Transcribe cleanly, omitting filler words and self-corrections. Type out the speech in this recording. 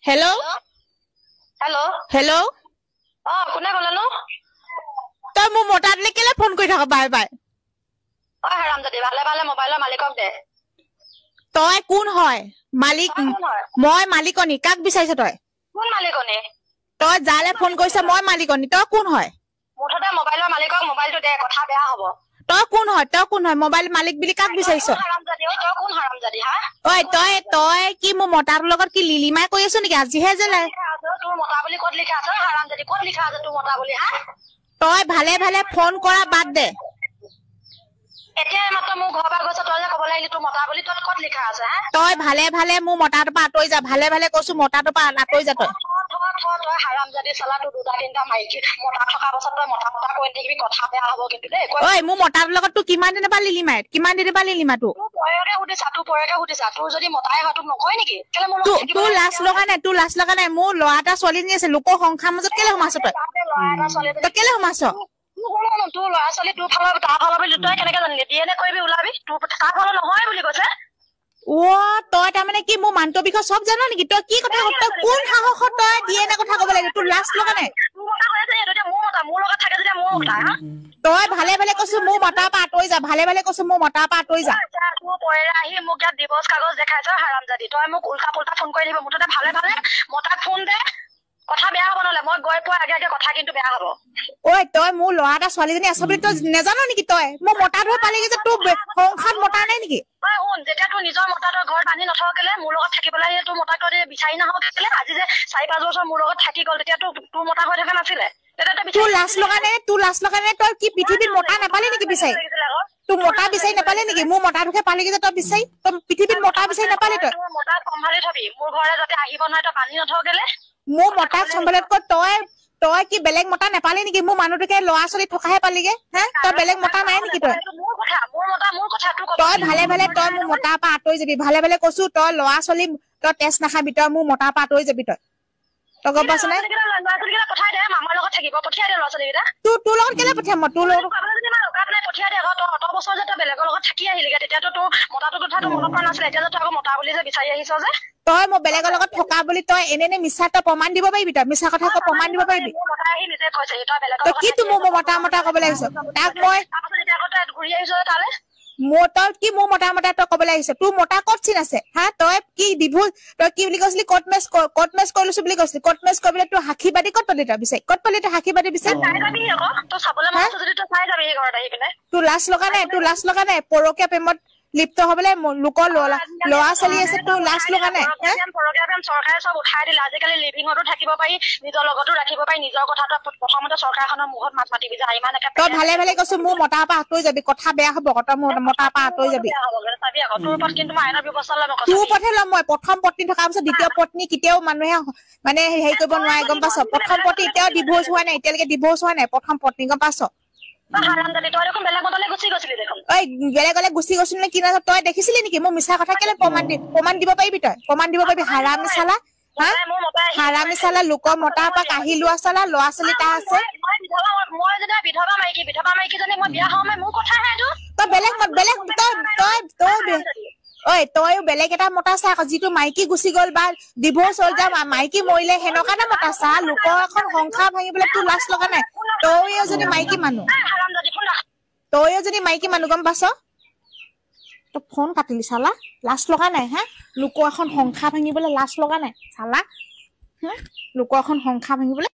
Hello' hello' hello' কোনে ক'লেনো? তই মোৰ মতাটোলে কেলে ফোন কৰি থাক বাৰে বাৰে? হাৰামজাদি, ভালে ভালে মোবাইলৰ মালিকক দে। তই কোন হয়? মালিক তই কোন হয়? মই মালিকনী। কাক বিচাৰিছ তই? কোন মালিকনী? তই যালে ফোন কৰিছ মই মালিকনী। তই কোন হয়? মুঠতে মোবাইলৰ মালিকক মোবাইলটো দে, কথা বেয়া হ'ব। তই কোন হয়? তই কোন হয়? মোবাইল মালিক বুলি কাক বিচাৰিছ? তই কোন হাৰামজাদি হা? ঐ তই কি মোৰ মতাটোৰ লগত কি লিলিমাই কৰি আছ নেকি? আজিহে যে তোৰ মতা বুলি ক'ত লিখা আছে? হাৰামজাদি, ক'ত লিখা আছে তোৰ মতা বুলি হা? তই ভালে ভালে ফোন কৰা বাদ দে। এতিয়া মাত্ৰ মোৰ ঘৰৰ পৰা গৈছ, তই যে ক'বলৈ আহিলি তোৰ মতা বুলি, তোৰ ক'ত লিখা আছে হা? তই ভালে ভালে মোৰ মতাটোৰ পৰা আঁতৰি যা। ভালে ভালে কৈছো মতাটোৰ পৰা আঁতৰি যা। তই তই হাৰামজাদি চালা, তোৰ দুটা তিনিটা মাইকী মতা থকা পাছত তই মতা মতা কৈ থাকিবি, কথা বেয়া হ'ব কিন্তু দেই। ঐ মোৰ মতাটোৰ লগত তোৰ কিমান দিনৰ পৰা লিলিমাই? কিমান দিনৰ পৰা লিলিমা তোৰ? তোৰ পৰকে সুধিছা, তোৰ যদি মতাই হয় তোক নকয় নেকি? কেলে মোৰ লগত তোৰ লাজ লগা নাই? তোৰ লাজ লগা নাই? মোৰ ল'ৰা এটা ছোৱালীজনী আছে, লোকৰ সংসাৰৰ মাজত কেলে সোমাইছ তই? তই কেলে সোমাইছ? তোৰ ল'ৰা ছোৱালী তোৰ ফালৰ তাৰ ফালৰ বুলি তই কেনেকে জানিলি? DNA কৰিবি ওলাবি, তোৰ তাৰ ফালৰ নহয় বুলি কৈছে। তই তাৰমানে কি মোৰ মানুহটোৰ বিষয়ে চব জান নেকি? তই কি কথা তই কোন সাহসত তই DNA কথা ক'ব লাগে? তোৰ লাজ লগা নাই? মোৰ লগত থাকে যেতিয়া মোৰ কথা হা? তই ভালে ভালে কৈছো মোৰ মতাৰ পৰা আঁতৰি যা। ভালে ভালে কৈছো মোৰ মতাৰ পৰা আঁতৰি যা। তোৰ পৰেৰে আহি মোক ইয়াত ডিভৰ্চ কাগজ দেখাইছ হাৰামজাদি। তই মোক উল্টা পুল্টা ফোন কৰি থাকিব। মুঠতে ভালে ভালে মতাক ফোন দে, কথা বেয়া হ'ব নহ'লে। মই গৈ পোৱাৰ আগে আগে কথা কিন্তু বেয়া হ'ব। তই মোৰ ল'ৰা এটা ছোৱালীজনী আছে বুলি তই নেজানো নেকি? তই মোৰ মতাটোহে পালিগে যে তোৰ সংসাৰত মতা নাই নেকি? শুন, যেতিয়া তোৰ নিজৰ মতা তই ঘৰত বান্ধি নথ কেলে, মোৰ লগত থাকিবলৈ তোৰ মতাক তই বিচাৰি নাহ কেলে? আজি যে 4-5 বছৰ মোৰ লগত থাকি গ'ল, তেতিয়া তোৰ মতা হৈ থকা নাছিলে? তোৰ লাজ লগা নাই? তোৰ লাজ লগা নাই? তই কি পৃথিৱীত মতা নাপালি নেকি বিচাৰি? তোৰ মতা বিচাৰি নাপালি নেকি? মোৰ মতাটোকে পালিগে যে তই বিচাৰি? তই পৃথিৱীত মতা বিচাৰি নাপালি? তই তোৰ মতাক চম্ভালি থবি, মোৰ ঘৰলে যাতে আহিব নোৱাৰে তই বান্ধি নথ কেলে? মোৰ মতাক চম্ভালিতকৈ তই কি বেলেগ মতা নাপালি নেকি? মোৰ মানুহটোকে ল'ৰা ছোৱালী থকাহে পালিগে হা? তই বেলেগ মতা নাই নেকি? তই ভালে ভালে তই মোৰ মতাৰ পৰা আঁতৰি যাবি। ভালে ভালে কৈছো, তই ল'ৰা ছোৱালী তই তেজ নাখাবি। তই মোৰ মতাৰ পৰা আঁতৰি যাবি। তই গম পাইছ নে? তোৰ লগত কেলে পঠিয়াম? মই তোৰ লগত পঠিয়াই দে। তই অত বছৰ যে তই বেলেগৰ লগত থাকি আহিলিগে, তেতিয়াতো তোৰ মতাটো কথা তোৰ মনত পৰা নাছিলে। এতিয়া যে তই আকৌ মতা বুলি যে বিচাৰি আহিছ যে, তই মই বেলেগৰ লগত থকা বুলি তই এনে মিছা তই প্ৰমাণ দিব পাৰিবি? তই মিছা কথা প্ৰমাণ দিব পাৰিবি? তই কি তোৰ মোৰ মতা কবলৈ আহিছ? তাক মই ঘূৰি আহিছ তালে তই কি মোৰ মতা তই কবলৈ আহিছ? তোৰ মতা ক'ত চিন আছে হা? তই কি ডিভোৰ্চ তই কি বুলি কৈছিলি? কৰ্ট মেচ কৰি লৈছো বুলি কৈছিলি। কৰ্ট মেচ কৰিবলৈ তোৰ সাক্ষী বাদী ক'ত পালি? তই বিচাৰি ক'ত পালি? তই সাক্ষী বাদী বিচাৰি তোৰ লাজ লগা নাই? তোৰ লাজ লগা নাই? পৰকীয়া প্ৰেমত লিপ্ত হবলৈ লোকৰ ল'ৰা ছোৱালী আছে, তোৰ লাজ লগা নাই? চৰকাৰে চব উঠাই দিলে। আজিকালি লিভিঙতো থাকিব পাৰি, নিজৰ লগতো ৰাখিব পাৰি। নিজৰ কথাটো প্ৰথমতে চৰকাৰখনৰ মুখত মাত মাতিবি যে ইমান একে তই ভালে ভালে কৈছো মোৰ মতাৰ পৰা আঁতৰি যাবি। কথা বেয়া হ'ব। তই মোৰ মতাৰ পৰা আঁতৰি যাবি। তোৰ ওপৰত কিন্তু মই আইনৰ ব্যৱস্থা ল'ম। তোৰ ওপৰতহে ল'ম মই। প্ৰথম পত্নী থকাৰ পিছত দ্বিতীয় পত্নী কেতিয়াও মানুহে মানে হেৰি কৰিব নোৱাৰে, গম পাইছ? প্ৰথম পত্নী এতিয়াও ডিভোৰ্চ হোৱা নাই। এতিয়ালৈকে ডিভোৰ্চ হোৱা নাই প্ৰথম পত্নী, গম পাইছ? বেলেগলে গুচি গৈছিলি দেখোন। বেলেগলে গুচি গৈছিলি কি নাজানো? তই দেখিছিলি নেকি? মোৰ মিছা কথা কেলে প্ৰমাণ দিব পাৰিবি? তই প্ৰমাণ দিব পাৰিবি? হাৰামি চালা হা? হাৰামি চালা, লোকৰ মতাৰ পৰা কাঢ়ি লোৱা চালা। ল'ৰা ছোৱালী তাৰ আছে। মই যেতিয়া বিধৱা মাইকীজনী মই বিয়া হওঁ, মোৰ কথাহে এইটো। তই তইও বেলেগ এটা মতা চা আকৌ, যিটো মাইকী গুচি গ'ল বা ডিভোৰ্চ হ'ল, যা মাইকী মৰিলে, সেনেকুৱা এটা মতা চা। লোকৰ এখন সংসাৰ ভাঙিবলৈ তোৰ লাজ লগা নাই? তইও যদি মাইকী মানুহ গম পাইছ? তই ফোন কাটিলি চালা। লাজ লগা নাই হা? লোকৰ এখন সংসাৰ ভাঙিবলৈ লাজ লগা নাই চালা? লোকৰ এখন সংসাৰ ভাঙিবলৈ